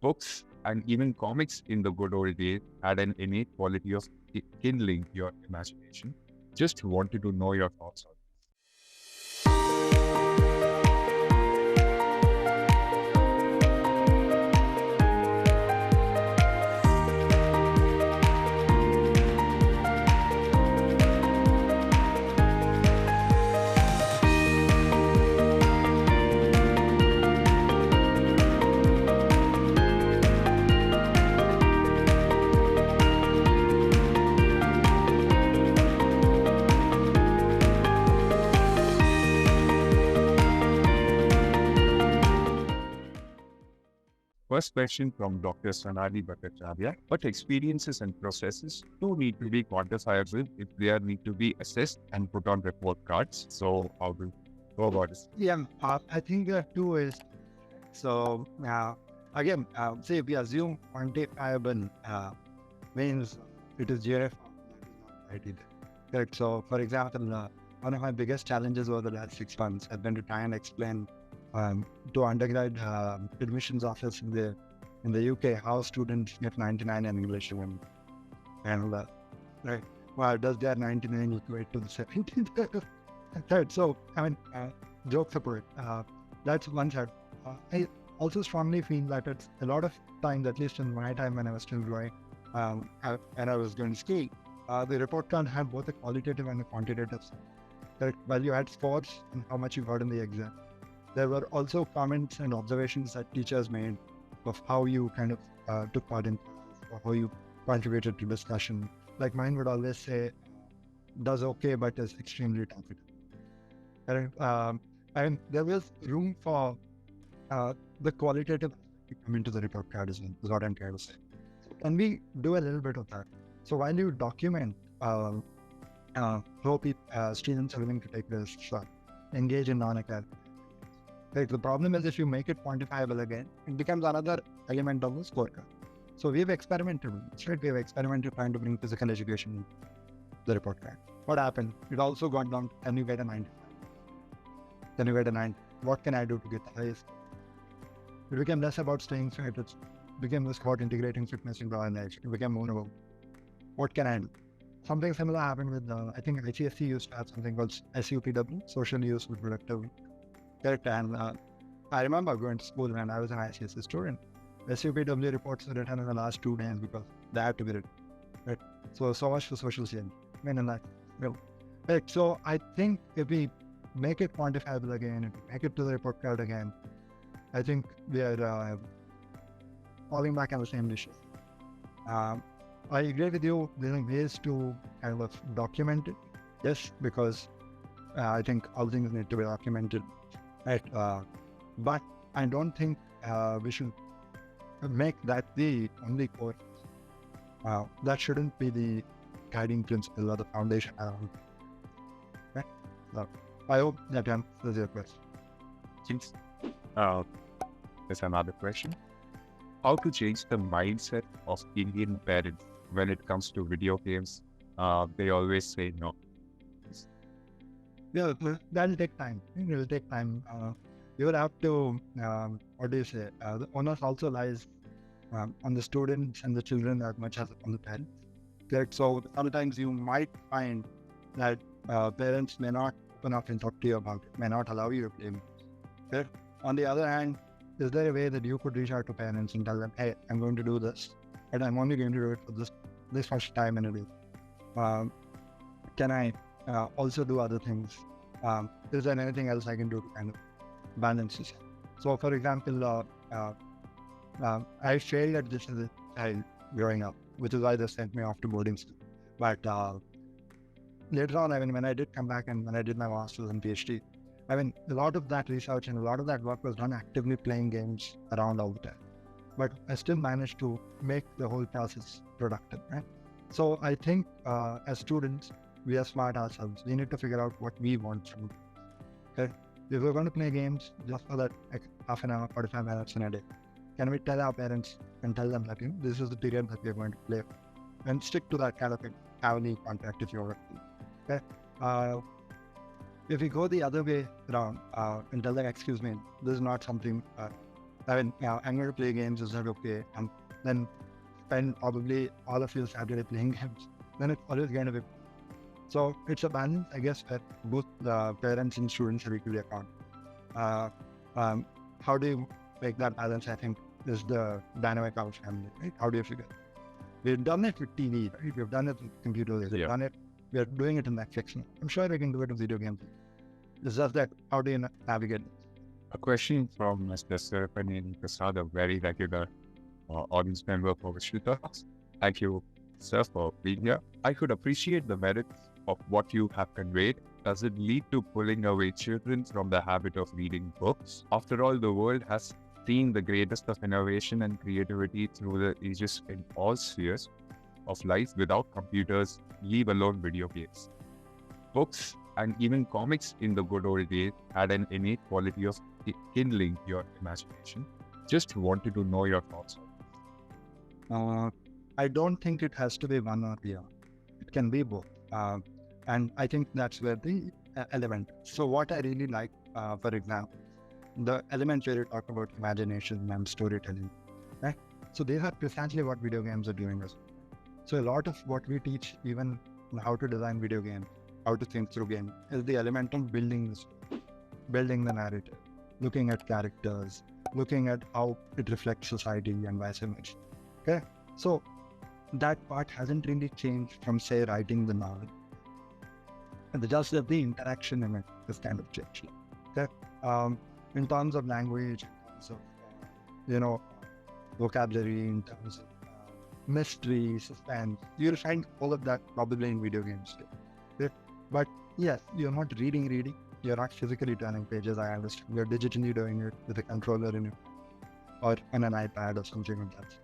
Books and even comics in the good old days had an innate quality of kindling your imagination. Just wanted to know your thoughts on First question from Dr. Sanali Bhattacharya. What experiences and processes do need to be quantifiable if they are need to be assessed and put on report cards? So how do you go about this? Yeah, I think there are two ways. So again, say if we assume quantifiable means it is GRF, that is not right either. Correct. So for example, one of my biggest challenges over the last 6 months has been to try and explain to undergrad admissions office in the UK how students get 99 in English and right. Well, does their 99 equate to the 70? Right. So I mean, jokes apart, that's one side. I also strongly feel that it's a lot of times, at least in my time when I was still growing, and I was going to school, the report card had both a qualitative and a quantitative side. Correct. While you had scores and how much you got in the exam, there were also comments and observations that teachers made of how you kind of took part in class or how you contributed to discussion. Like mine would always say, does okay, but is extremely confident. And there was room for the qualitative to come into the report card as well, is what I'm trying to say. So can we do a little bit of that? So while you document how students are willing to take risks, engage in non-academic, right? The problem is if you make it quantifiable again, it becomes another element of the scorecard. So we've experimented with this, right? We have experimented trying to bring physical education into the report card. What happened? It also got down to, can you get a 90? Can you get a 90? What can I do to get the highest? It became less about staying fit. It became less about integrating fitness into our life. It became more about what can I do? Something similar happened with, I think ICSE used to have something called SUPW, Social Useful Productive. Correct. And I remember going to school when I was an ICSE student. SUPW reports were written in the last 2 days because they had to be written. Right. So much for social change. I mean, right. So I think if we make it quantifiable again, if we make it to the report card again, I think we are falling back on the same issue. I agree with you. There are ways to kind of document it. Yes, because I think all things need to be documented. Right. But I don't think we should make that the only core. That shouldn't be the guiding principle or the foundation around. Right. So I hope that answers your question. Thanks. There's another question. How to change the mindset of Indian parents when it comes to video games? They always say no. Yeah, that'll take time. It will take time. You will have to, what do you say? The onus also lies on the students and the children as much as on the parents. Correct. So sometimes you might find that parents may not open up and talk to you about it, may not allow you to play. Correct. On the other hand, is there a way that you could reach out to parents and tell them, hey, I'm going to do this, and I'm only going to do it for this much time in a day. Can I also do other things? Is there anything else I can do to kind of balance this? So, for example, I failed at this as a child growing up, which is why they sent me off to boarding school. But later on, I mean, when I did come back and when I did my master's and PhD, I mean, a lot of that research and a lot of that work was done actively playing games around all the time. But I still managed to make the whole process productive, right? So I think as students, we are smart ourselves. We need to figure out what we want from it. Okay? If we're going to play games just for that like half an hour, 45 minutes in a day, can we tell our parents and tell them that, you know, this is the period that we're going to play and stick to that kind of hourly contract if you're okay? If we go the other way around and tell them, excuse me, this is not something I mean, I'm going to play games, is that okay? And then spend probably all of your Saturday playing games. Then it's always going to be. So it's a balance, I guess, where both the parents and students are equally account. Uh, um, how do you make that balance? I think is the dynamic of family, right? How do you figure? We've done it with TV, right? We've done it with computers. We've done it. We're doing it in Netflix now. I'm sure we can do it with video games. It's just that how do you navigate? A question from Mr. Sirapani Prasad, a very regular audience member for WishwaTalks. Thank you, sir, for being here. I could appreciate the merits of what you have conveyed. Does it lead to pulling away children from the habit of reading books? After all, the world has seen the greatest of innovation and creativity through the ages in all spheres of life without computers, leave alone video games. Books and even comics in the good old days had an innate quality of kindling your imagination. Just wanted to know your thoughts on it. I don't think it has to be one or the other. It can be both. And I think that's where the element. So what I really like, for example, the element where you talk about imagination and storytelling, right? So these are precisely what video games are doing as well. So a lot of what we teach, even how to design video games, how to think through game, is the element of building this, building the narrative, looking at characters, looking at how it reflects society and vice versa. Okay, so that part hasn't really changed from, say, writing the novel. And just that the interaction in it is kind of changed. Okay, in terms of language, in terms of vocabulary, in terms of mystery, suspense, you'll find all of that probably in video games too. Okay? But yes, you're not reading. You're not physically turning pages, I understand. You're digitally doing it with a controller in it or on an iPad or something like that.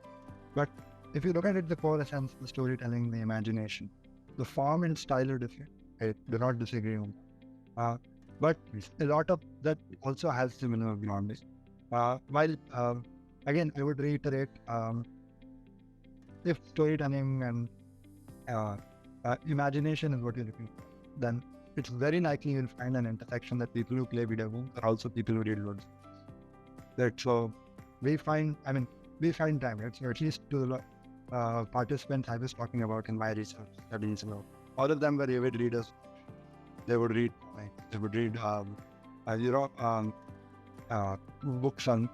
But if you look at it, the core essence, the storytelling, the imagination, the form and style are different. I do not disagree on that. But a lot of that also has similar grounding. While, again, I would reiterate, if storytelling and imagination is what you're looking for, then it's very likely you'll find an intersection that people who play video games are also people who read words. Right? So we find time, right? So at least to the participants I was talking about in my research studies, all of them were avid readers. They would read comics, they would read, books on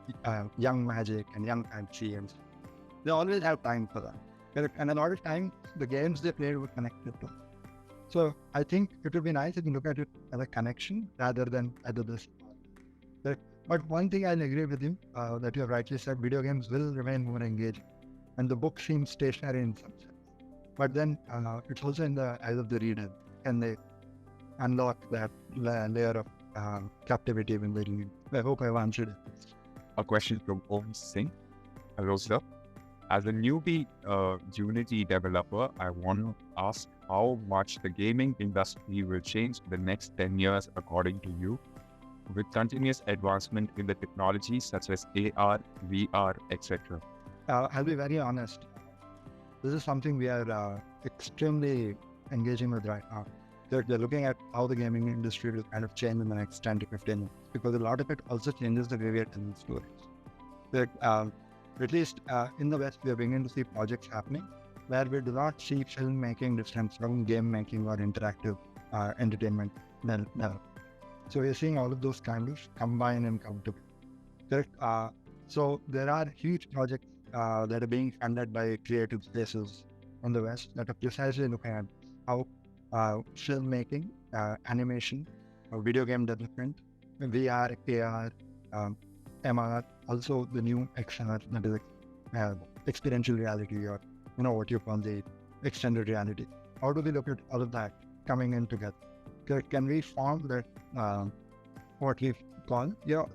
young magic and young fantasy, and they always have time for that. And a lot of times, the games they played were connected to. So I think it would be nice if you look at it as a connection rather than either this. But one thing I'll agree with you, that you have rightly said, video games will remain more engaging. And the book seems stationary in some sense. But then it's also in the eyes of the reader. Can they unlock that layer of captivity when they read? I hope I've answered it. A question from Om Singh. Hello, sir. As a newbie Unity developer, I want to ask how much the gaming industry will change the next 10 years according to you, with continuous advancement in the technology such as AR, VR, etc. I'll be very honest. This is something we are extremely engaging with right now. They're looking at how the gaming industry will kind of change in the next 10 to 15 years, because a lot of it also changes the way we are telling stories. At least in the West, we are beginning to see projects happening where we do not see filmmaking different from game making or interactive entertainment. No. So we're seeing all of those kind of combine and come together. So there are huge projects that are being funded by creative spaces from the West that are precisely looking at how filmmaking, animation, video game development, VR, AR, MR, also the new XR, that is experiential reality, or what you call the extended reality. How do we look at all of that coming in together? Can we form that what we call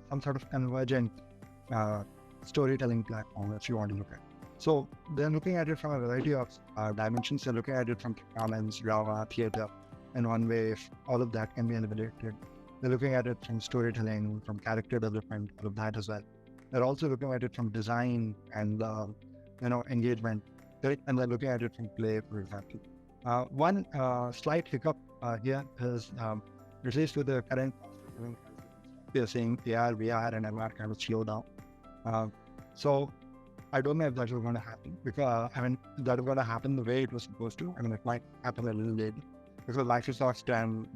some sort of convergent storytelling platform, if you want to look at? So they're looking at it from a variety of dimensions. They're looking at it from performance, drama, theater, in one way, if all of that can be elevated. They're looking at it from storytelling, from character development, all of that as well. They're also looking at it from design and engagement, right? And they're looking at it from play, for example. One slight hiccup here is, at least with the current, we are seeing AR, VR, and MR kind of slow down. So I don't know if that was going to happen because that is going to happen the way it was supposed to. It might happen a little later because Microsoft and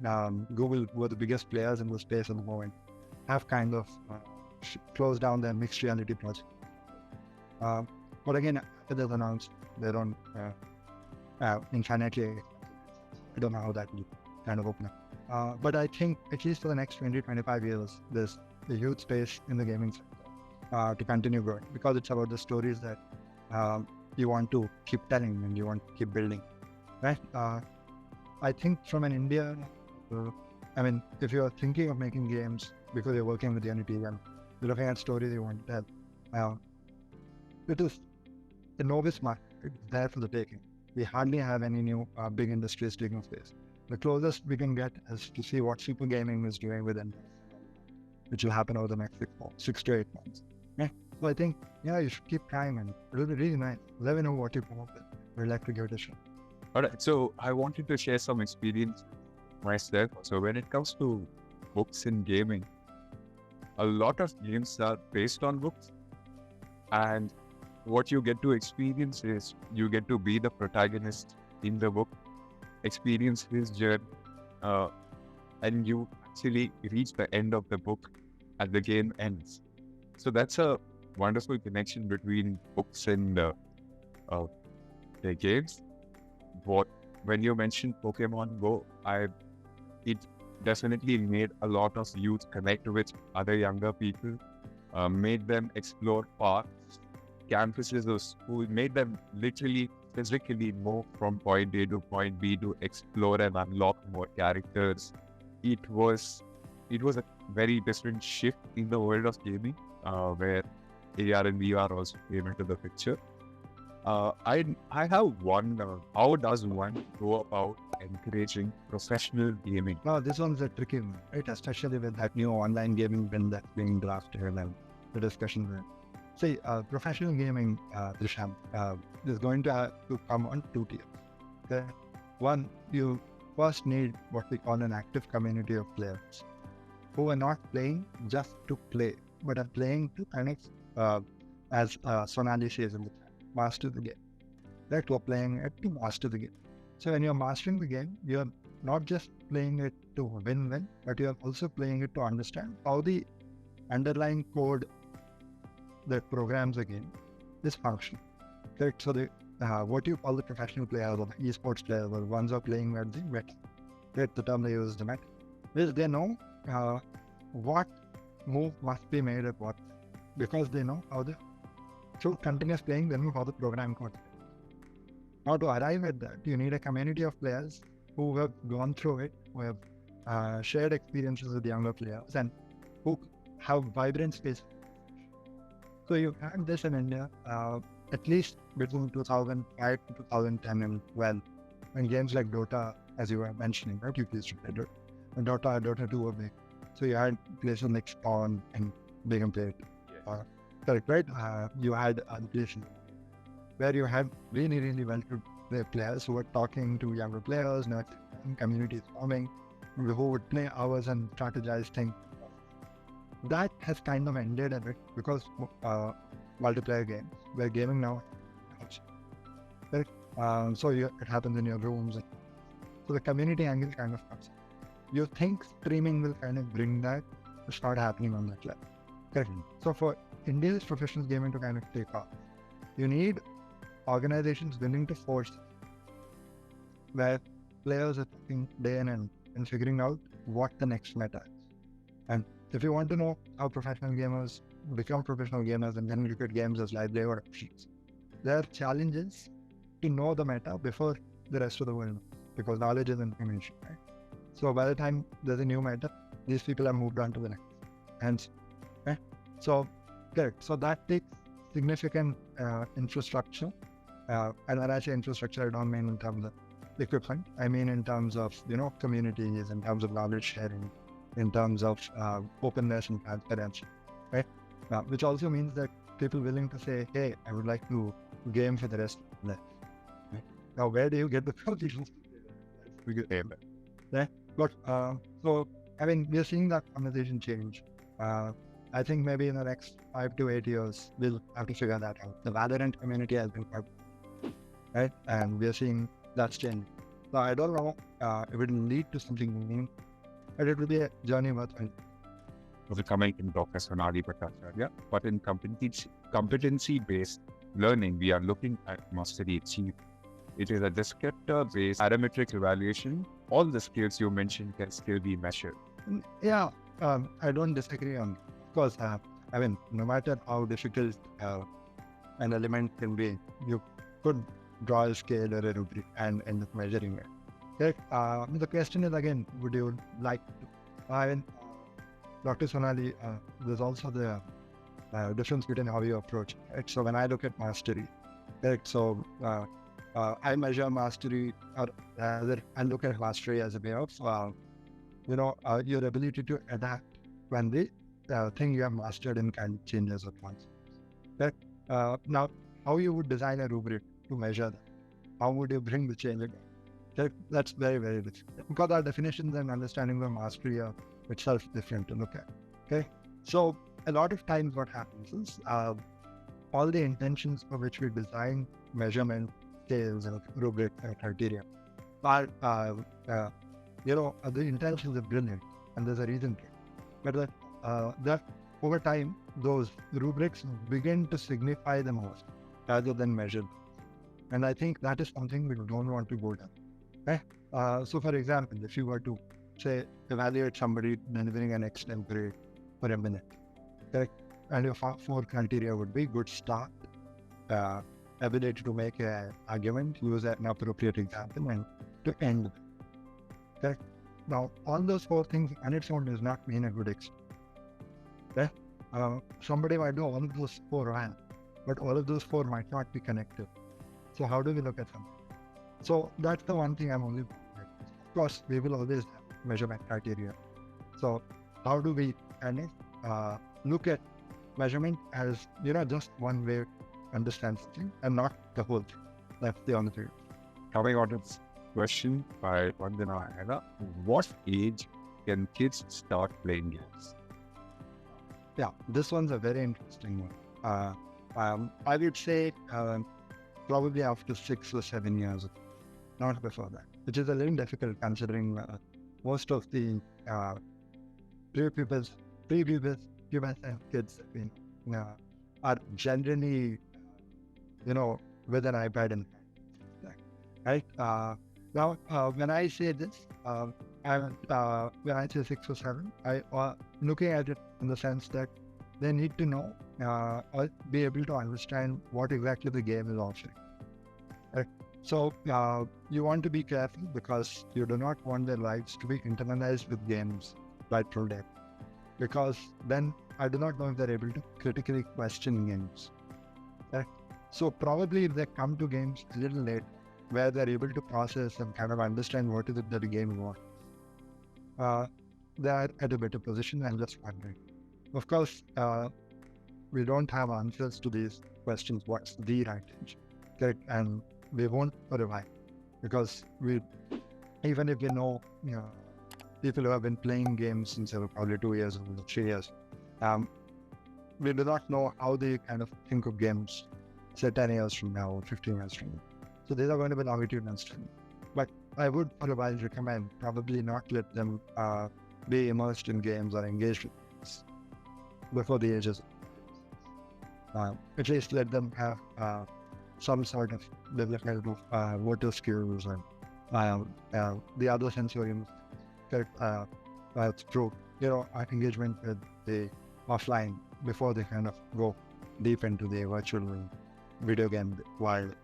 Google, who are the biggest players in the space at the moment, have kind of closed down their mixed reality project. But again, after they've announced they don't infinitely, I don't know how that will kind of open up. But I think at least for the next 20, 25 years, there's a huge space in the gaming sector to continue growing because it's about the stories that you want to keep telling and you want to keep building, right? I think from an India, if you're thinking of making games because you're working with Unity and you're looking at stories you want to tell, it is a novice market. It's there for the taking. We hardly have any new big industries taking space. The closest we can get is to see what super gaming is doing within, which will happen over the next 6 to 8 months. Yeah. So I think, you should keep trying and it'll be really nice. Let me know what you come up with. We'd like to give it a shot. All right. So I wanted to share some experience myself. So when it comes to books in gaming, a lot of games are based on books, and what you get to experience is you get to be the protagonist in the book, experience his journey, and you actually reach the end of the book and the game ends. So that's a wonderful connection between books and the games. When you mentioned Pokemon Go, it definitely made a lot of youth connect with other younger people, made them explore parks, campuses of school, made them literally physically move from point A to point B to explore and unlock more characters. It was a very different shift in the world of gaming, where AR and VR also came into the picture. I have one. How does one go about encouraging professional gaming? Now, this one's a tricky one, right? Especially with that new online gaming bill that's being drafted and the discussion there. See, professional gaming, Disham, is going to come on 2 tiers. Okay? One, you first need what we call an active community of players who are not playing just to play, but are playing to kind of, as Sonali says in the chat, master the game. Right? We're playing it to master the game. So when you're mastering the game, you're not just playing it to win-win, but you're also playing it to understand how the underlying code that programs the game is functioning. Right? So what you call the professional players or the esports players or the ones who are playing where the meta, right? The term they use is the meta. They know what move must be made at what, because they know how through continuous playing, they know how the program code. Now to arrive at that, you need a community of players who have gone through it, who have shared experiences with younger players and who have vibrant space. So you had this in India, at least between 2005 to 2010 and 12, when games like Dota, as you were mentioning, right? You used to play Dota 2 were big. So you had places like Spawn and Big and Play. Correct, right? You had places where you had really, really well-to-play players who were talking to younger players, communities forming, who would play hours and strategize things. That has kind of ended a bit because multiplayer games, where gaming now, right? So it happens in your rooms. So the community angle kind of comes. You think streaming will kind of bring that to start happening on that level. Correct. So for India's professional gaming to kind of take off, you need organizations willing to force where players are thinking day in and figuring out what the next meta is. And if you want to know how professional gamers become professional gamers and then look at games as livelihood options, there are challenges to know the meta before the rest of the world, because knowledge is information, right? So by the time there's a new meta, these people have moved on to the next. And so correct. So that takes significant infrastructure. And when I say infrastructure, I don't mean in terms of equipment. I mean in terms of communities, in terms of knowledge sharing, in terms of openness and transparency, right? Which also means that people willing to say, hey, I would like to game for the rest of my life. Right? Now, where do you get the people? We get there. Right? But so, we are seeing that conversation change. I think maybe in the next 5 to 8 years, we'll have to figure that out. The Valorant community has been quite, right? And we're seeing that's changing. So I don't know if it will lead to something new, but it will be a journey worth it. We're coming in Dr. Sonali Bhattacharya, but in competency-based learning, we are looking at mastery achieved. It is a descriptor-based parametric evaluation. All the skills you mentioned can still be measured. Yeah, I don't disagree on. Of course, I mean, no matter how difficult an element can be, you could draw a scale or a rubric and end up measuring it. Okay? The question is again, would you like to? I mean, Dr. Sonali, there's also the difference between how you approach it. Right? So when I look at mastery, right? So I measure mastery, or rather, I look at mastery as a way of, your ability to adapt when the thing you have mastered in kind of changes at once. Okay? Now, how you would design a rubric to measure that? How would you bring the change again? Okay? That's very, very difficult because our definitions and understanding of mastery are itself different to look at. Okay, so a lot of times what happens is all the intentions for which we design measurement scales and rubric and criteria are, the intentions are brilliant and there's a reason to it. But that over time, those rubrics begin to signify the most rather than measure. And I think that is something we don't want to go down. Okay? So for example, if you were to say evaluate somebody delivering an extempore for a minute, correct? And your 4 criteria would be good start, ability to make an argument, use an appropriate example, and to end. Correct? Now, all those 4 things on its own does not mean a good example. Okay? Somebody might do all of those 4 well, but all of those 4 might not be connected. So how do we look at something? So that's the one thing I'm only. Of course, we will always have measurement criteria. So how do we look at measurement as just one way to understand something and not the whole thing? That's the only thing. Coming on to this question by Vandana Hela, what age can kids start playing games? Yeah, this one's a very interesting one. I would say probably after 6 or 7 years, not before that, which is a little difficult considering most of the prepubescent kids are generally, with an iPad in hand. Right? Now, when I say this, when I say 6 or 7, I'm looking at it in the sense that they need to know or be able to understand what exactly the game is offering. Right? So you want to be careful because you do not want their lives to be internalized with games right from there. Because then I do not know if they're able to critically question games. Right? So probably if they come to games a little late, where they're able to process and kind of understand what is it that the game wants, they are at a better position than just wondering. Of course, we don't have answers to these questions. What's the right age? Correct? And we won't for a while because even if we know, people who have been playing games since they were probably 2 years or 3 years, we do not know how they kind of think of games, say 10 years from now or 15 years from now. So these are going to be longitudinal studies. But I would for a while recommend probably not let them be immersed in games or engaged with games before the ages. At least let them have some sort of development of motor skills and the other sensory through our engagement with the offline before they kind of go deep into the virtual video game world.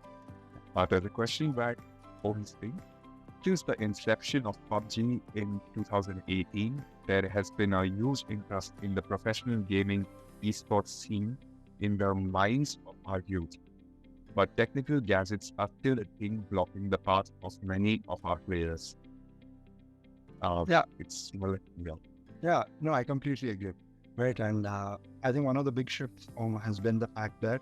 There's a question back on screen. Since the inception of PUBG in 2018, there has been a huge interest in the professional gaming esports scene in the minds of our youth. But technical gadgets are still a thing blocking the path of many of our players. It's Yeah, no, I completely agree. Right, and I think one of the big shifts has been the fact that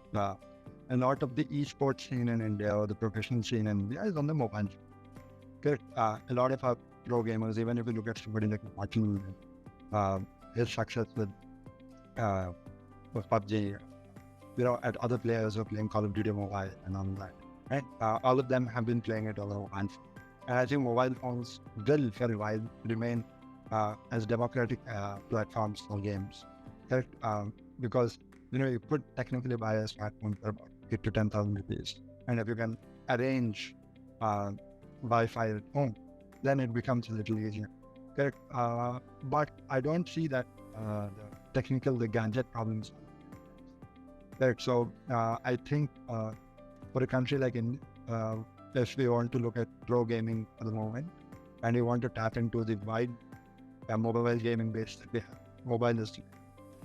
a lot of the esports scene in India or the professional scene in India is on the mobile. Okay, a lot of our pro gamers, even if you look at somebody like watching his success with with PUBG, at other players who are playing Call of Duty Mobile and all that, right? All of them have been playing it on a mobile phone. And I think mobile phones will for a while remain as democratic platforms for games, correct? Because you could technically buy a smartphone for about 8 to 10,000 rupees, and if you can arrange Wi-Fi at home, then it becomes a little easier, correct? But I don't see that the gadget problems, correct? So I think for a country like India, if we want to look at pro gaming at the moment, and we want to tap into the wide mobile gaming base that we have, mobile is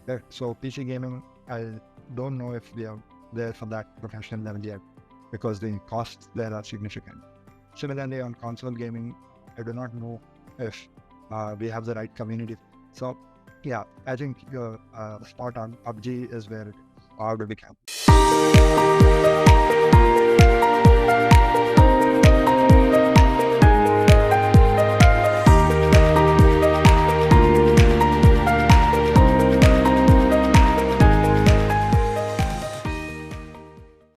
correct. So PC gaming, I don't know if we are there for that professional level yet, because the costs there are significant. Similarly, on console gaming, I do not know if we have the right community. So yeah, I think you're spot on. PUBG is where it is, or we can.